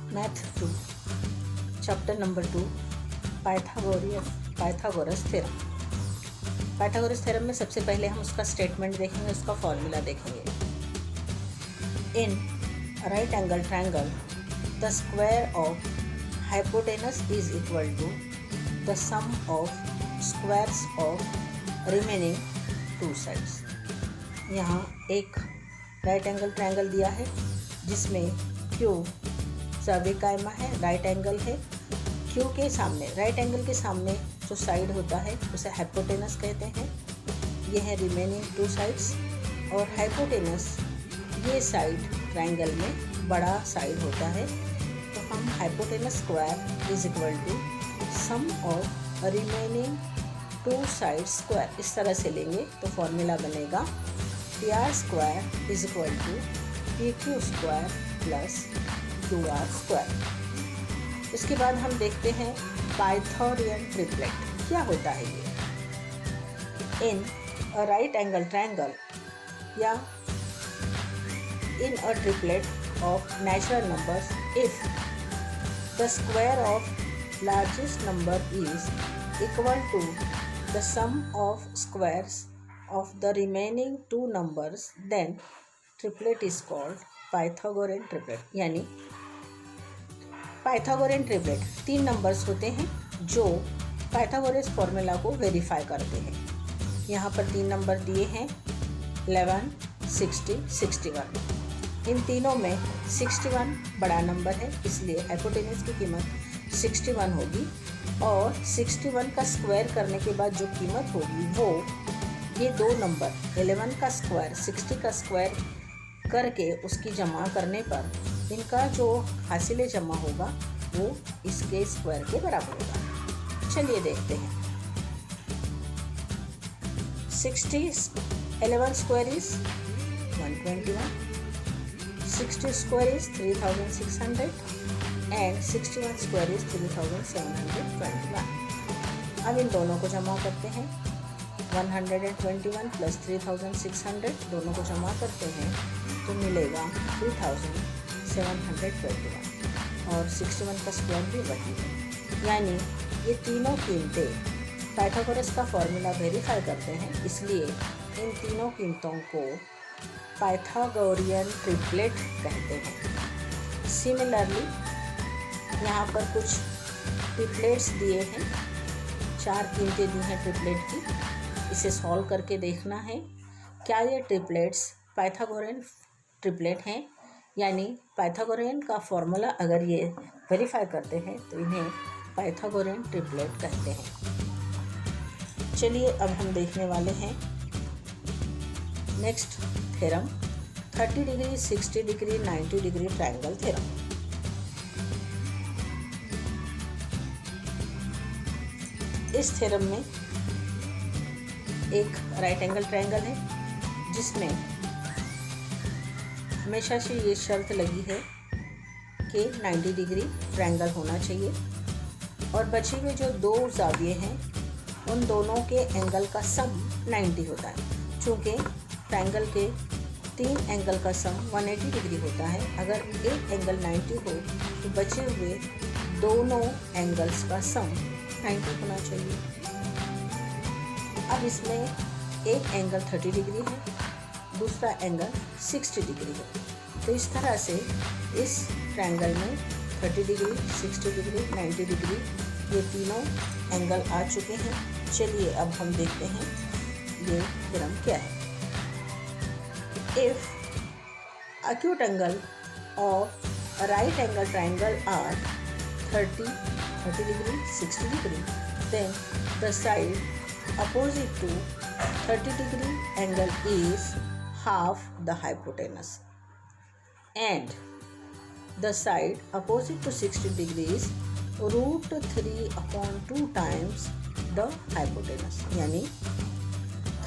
Math 2 chapter number 2 Pythagoras theorem. Pythagoras theorem में सबसे पहले हम उसका स्टेटमेंट देखेंगे, उसका फॉर्मूला देखेंगे। In right angle triangle the square of hypotenuse is equal to the sum of squares of remaining two sides. यहाँ एक राइट एंगल ट्रायंगल दिया है जिसमें क्यू सभी कायमा है, राइट एंगल है। क्यू के सामने, राइट एंगल के सामने जो साइड होता है उसे हाइपोटेनस कहते हैं। ये है रिमेनिंग टू साइड्स। और हाइपोटेनस ये साइड ट्रायंगल में बड़ा साइड होता है, तो हम hypotenuse square is equal to sum of remaining two side square इस तरह से लेंगे तो फॉर्मूला बनेगा P R square is equal to P Q square plus Q R square. इसके बाद हम देखते हैं पाइथागोरियन ट्रिपलेट क्या होता है। ये in a right angle triangle या in a triplet of natural numbers if the square of largest number is equal to the sum of squares of the remaining two numbers then triplet is called Pythagorean triplet. यानी Pythagorean triplet 3 numbers होते हैं जो Pythagoras formula को verify करते हैं। यहाँ पर 3 number दिए हैं 11, 60, 61। इन तीनों में 61 बड़ा नंबर है, इसलिए हाइपोटेनस की कीमत 61 होगी। और 61 का स्क्वायर करने के बाद जो कीमत होगी वो ये 2 नंबर 11 का स्क्वायर 60 का स्क्वायर करके उसकी जमा करने पर इनका जो हासिल जमा होगा वो इसके स्क्वायर के बराबर होगा। चलिए देखते हैं। 11 square is 121, 60 square is 3600 and 61 square is 3721। अब इन दोनों को जमा करते हैं। 121 प्लस 3600 दोनों को जमा करते हैं तो मिलेगा 3721 और 61 का स्क्वायर भी वही है। यानी ये तीनों कीमतें पाइथागोरस का फॉर्मूला वेरीफाई करते हैं, इसलिए इन तीनों कीमतों को पाइथागोरियन ट्रिपलेट कहते हैं। सिमिलरली यहाँ पर कुछ ट्रिपलेट्स दिए हैं, 4 कीमतें दी हैं ट्रिपलेट की। इसे सॉल्व करके देखना है क्या ये ट्रिपलेट्स पाइथागोरियन ट्रिपलेट हैं। यानी पाइथागोरियन का फॉर्मूला अगर ये वेरीफाई करते हैं तो इन्हें पाइथागोरियन ट्रिपलेट कहते हैं। चलिए अब हम देखने वाले हैं next theorem 30 degree 60 degree 90 degree triangle theorem. इस थ्योरम में एक राइट एंगल ट्रायंगल है जिसमें हमेशा से ये शर्त लगी है कि 90 डिग्री ट्रायंगल होना चाहिए और बचे हुए जो 2 ज़ाविये हैं उन दोनों के एंगल का सम 90 होता है। चूँकि ट्रायंगल के 3 एंगल का सम 180 डिग्री होता है, अगर एक एंगल 90 हो तो बचे हुए दोनों एंगल्स का सम 90 होना चाहिए। अब इसमें एक एंगल 30 डिग्री है, दूसरा एंगल 60 डिग्री है। तो इस तरह से इस ट्रायंगल में 30 डिग्री 60 डिग्री 90 डिग्री ये तीनों एंगल आ चुके हैं। चलिए अब हम देखते हैं ये थ्योरम क्या है। If acute angle of a right angle triangle are 30 degree 60 degree, then the side opposite to 30 degree angle is half the hypotenuse and the side opposite to 60 degrees √3/2 times the hypotenuse। यानी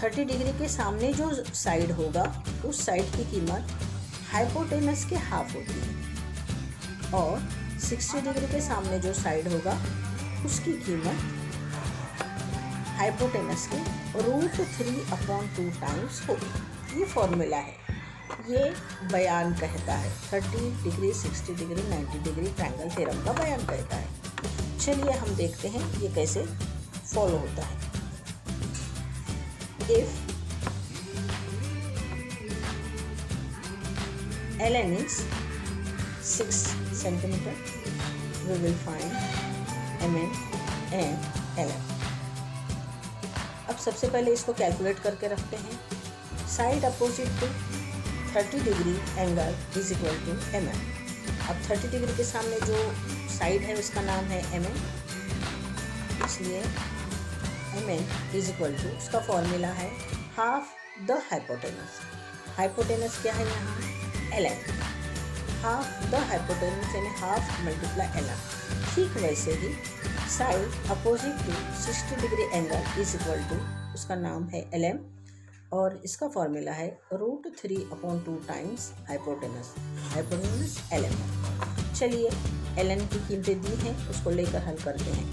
30 degree के सामने जो side होगा उस side की कीमत hypotenuse के half होती है और 60 डिग्री के सामने जो साइड होगा उसकी कीमत हाइपोटेनस के √3/2 टाइम्स होगी। ये फॉर्मूला है। ये बयान कहता है, 30 degree, 60 degree, 90 degree triangle theorem का बयान कहता है। चलिए हम देखते हैं ये कैसे फॉलो होता है। If ln is 6 centimeter, we will find mn and ln। अब सबसे पहले इसको कैलकुलेट करके रखते हैं। Side opposite to 30 degree angle is equal to M N. अब 30 डिग्री के सामने जो साइड है उसका नाम है एम एन, इसलिए M N is equal to, उसका फॉर्मूला है हाफ द हाइपोटेनस। हाइपोटेनस क्या है यहाँ, L N. Half the hypotenuse यानी हाफ मल्टीप्लाई एल एन। ठीक वैसे ही side opposite to 60 degree angle is equal to, उसका नाम है एल एम और इसका फॉर्मूला है √3/2 times hypotenuse. Hypotenuse L M. चलिए एल एन की कीमतें दी हैं, उसको लेकर हल करते हैं।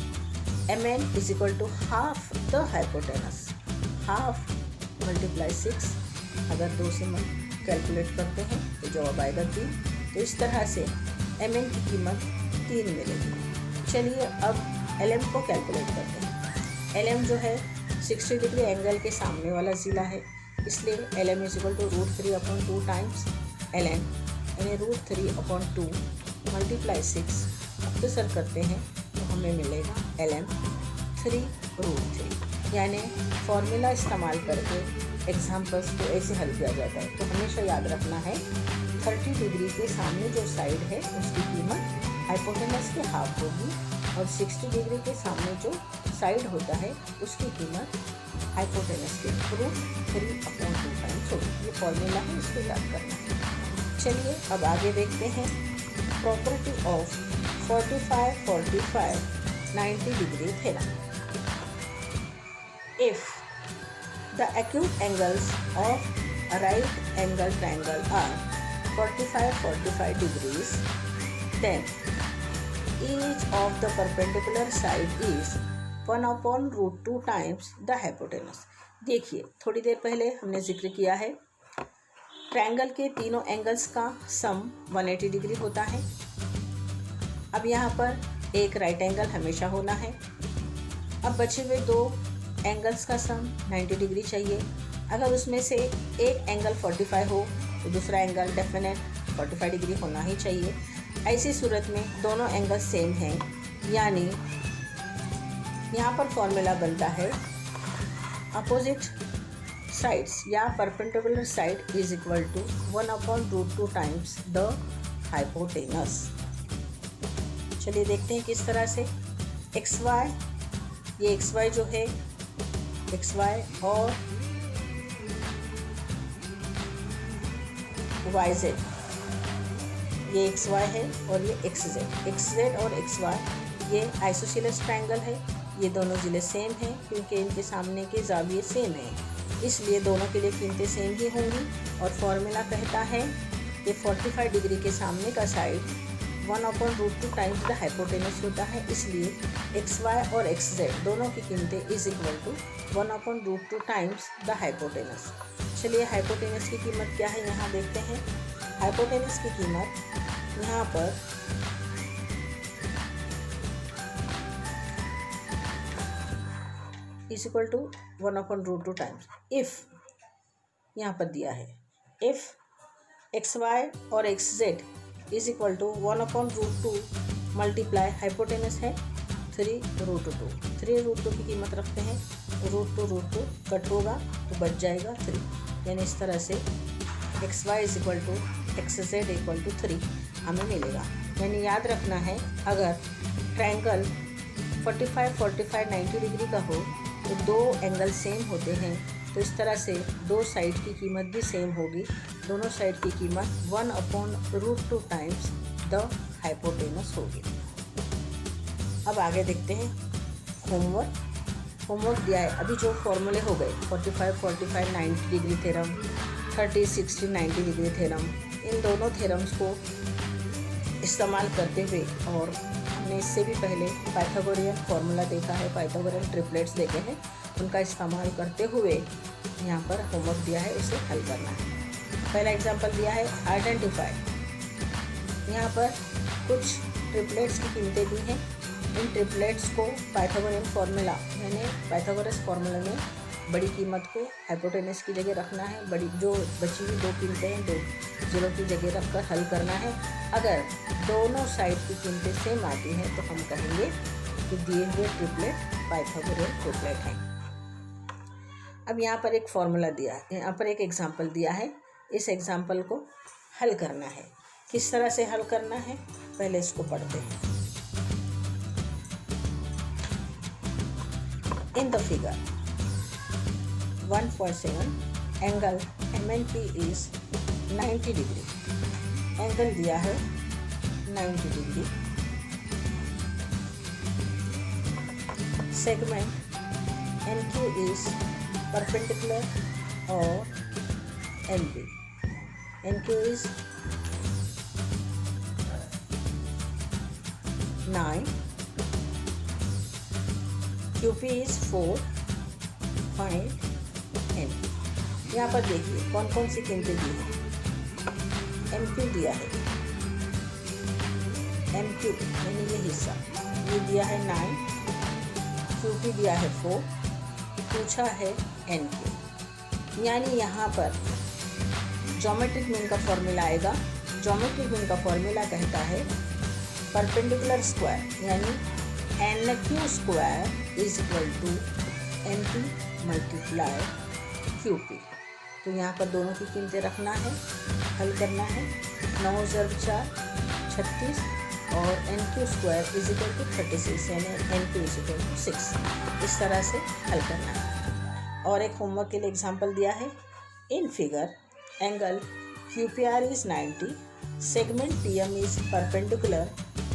M N is equal to half the hypotenuse, half multiply 6। अगर 2 से कैलकुलेट करते हैं तो जवाब आएगा 3। तो इस तरह से एम एन की कीमत 3 मिलेगी। चलिए अब एल एम को कैलकुलेट करते हैं। एल एम जो है 60 डिग्री एंगल के सामने वाला ज़िला है, इसलिए L M is equal to √3/2 times L N यानी √3/2 मल्टीप्लाई 6। अक्सर करते हैं तो हमें मिलेगा एल एम 3√3। यानी फॉर्मूला इस्तेमाल करके एग्जाम्पल्स को ऐसे हल किया जाता है। तो हमेशा याद रखना है 30 डिग्री के सामने जो साइड है उसकी कीमत हाइपोटेनस के हाफ होगी और 60 डिग्री के सामने जो साइड होता है उसकी कीमत हाइपोटेनस के √3/2 टाइम्स होगी। ये फॉर्मूला है, इसको याद करना है। चलिए अब आगे देखते हैं property of 45 90 degree theorem. If the acute angles of a right angle triangle are 45 degrees, then each of the perpendicular side is 1/√2 times the hypotenuse। देखिए थोड़ी देर पहले हमने जिक्र किया है ट्रायंगल के तीनों एंगल्स का सम 180 डिग्री होता है। अब यहाँ पर एक राइट एंगल हमेशा होना है। अब बचे हुए 2 एंगल्स का सम 90 डिग्री चाहिए। अगर उसमें से एक एंगल 45 हो तो दूसरा एंगल डेफिनेट 45 डिग्री होना ही चाहिए। ऐसी सूरत में दोनों एंगल सेम हैं, यानी यहाँ पर फॉर्मूला बनता है अपोजिट साइड्स या perpendicular side is equal to 1/√2 times the hypotenuse. चलिए देखते हैं किस तरह से। एक्स वाई, ये एक्स वाई जो है एक्स वाई और वाई जेड, ये एक्स वाई है और ये एक्स जेड और एक्स वाई ये आइसोसेलेस ट्रायंगल है। ये दोनों ज़िले सेम हैं क्योंकि इनके सामने के ज़ाविये सेम हैं, इसलिए दोनों के लिए कीमतें सेम ही होंगी। और फॉर्मूला कहता है कि 45 डिग्री के सामने का साइड 1/√2 टाइम्स द हाइपोटेनस होता है, इसलिए एक्स वाई और एक्स जेड दोनों की कीमतें is equal to 1/√2 times the hypotenuse. चलिए हाइपोटेनस की कीमत क्या है यहाँ देखते हैं। हाइपोटेनस की कीमत यहाँ पर is equal to 1/√2 times. If यहाँ पर दिया है इफ़ एक्स वाई और X Z is equal to 1/√2 multiply hypotenuse है 3√2। 3√2 की कीमत रखते हैं, √2 कट होगा तो बच जाएगा 3, यानी इस तरह से X Y is equal to X Z equal to 3 हमें मिलेगा। यानी याद रखना है अगर ट्रायंगल 45 90 डिग्री का हो तो 2 एंगल सेम होते हैं, तो इस तरह से 2 साइड की कीमत भी सेम होगी। दोनों साइड की कीमत 1/√2 टाइम्स द हाइपोटेनस होगी। अब आगे देखते हैं होमवर्क दिया है। अभी जो फॉर्मूले हो गए 45 90 डिग्री थ्योरम, 30 60 90 डिग्री थ्योरम, इन दोनों थ्योरम्स को इस्तेमाल करते हुए, और हमने इससे भी पहले पाइथागोरियन फार्मूला देखा है, पाइथागोरियन ट्रिपलेट्स देखे हैं, उनका इस्तेमाल करते हुए यहाँ पर होमवर्क दिया है, उसे हल करना है। पहला एग्जांपल दिया है आइडेंटिफाई। यहाँ पर कुछ ट्रिपलेट्स की कीमतें दी हैं। इन ट्रिपलेट्स को पाइथागोरियन फार्मूला यानी पाइथागोरस फार्मूला में बड़ी कीमत को हाइपोटेनस की जगह रखना है, बड़ी जो बची हुई दो कीमतें हैं 2 जीरो की जगह रखकर हल करना है। अगर दोनों साइड की कीमतें सेम आती हैं तो हम कहेंगे कि दिए हुए ट्रिपलेट पाइथागोरियन ट्रिपलेट हैं। अब यहाँ पर एक फार्मूला दिया है, यहाँ पर एक एग्जाम्पल दिया है। इस एग्जाम्पल को हल करना है। किस तरह से हल करना है, पहले इसको पढ़ते हैं। In the figure 1.7 angle MNP is 90 degree. Angle दिया है 90 degree. Segment NQ is perpendicular or NP. NQ is 9, QP is 4, find NP। यहाँ पर देखिए कौन कौन सी कीमतें दी हैं। MQ दिया है, MQ यानी ये हिस्सा ये दिया है 9, QP दिया है 4, पूछा है NQ। यानी यहाँ पर ज्योमेट्रिक मीन का फॉर्मूला आएगा। ज्योमेट्रिक मीन का फॉर्मूला कहता है परपेंडिकुलर स्क्वायर यानी NQ square is equal to NP multiply QP। तो यहाँ पर दोनों की कीमतें रखना है, हल करना है। 9 × 4 36 और NQ square is equal to 36 यानी NQ इज इक्वल टू 6। इस तरह से हल करना है। और एक होमवर्क के लिए एग्जांपल दिया है। In figure angle QPR is 90, segment PM is perpendicular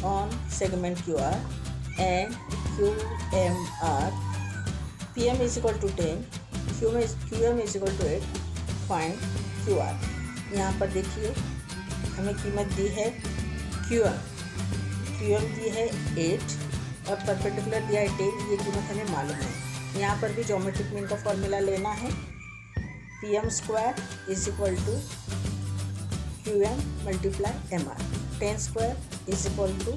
on segment QR and QMR। PM is equal to 10, QM is equal to 8, find QR। यहाँ पर देखिए हमें कीमत दी है QM दी है 8 और परपेंडिकुलर दिया है 10। ये कीमत हमें मालूम है। यहाँ पर भी ज्योमेट्रिक मीन का फॉर्मूला लेना है। PM square is equal to QM multiply MR। 10 square is equal to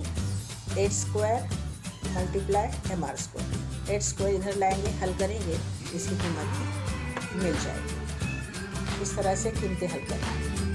8 square multiply MR square. 8 square इधर लाएंगे, हल करेंगे, इसकी कीमत मिल जाएगी। इस तरह से कीमतें हल करेंगे।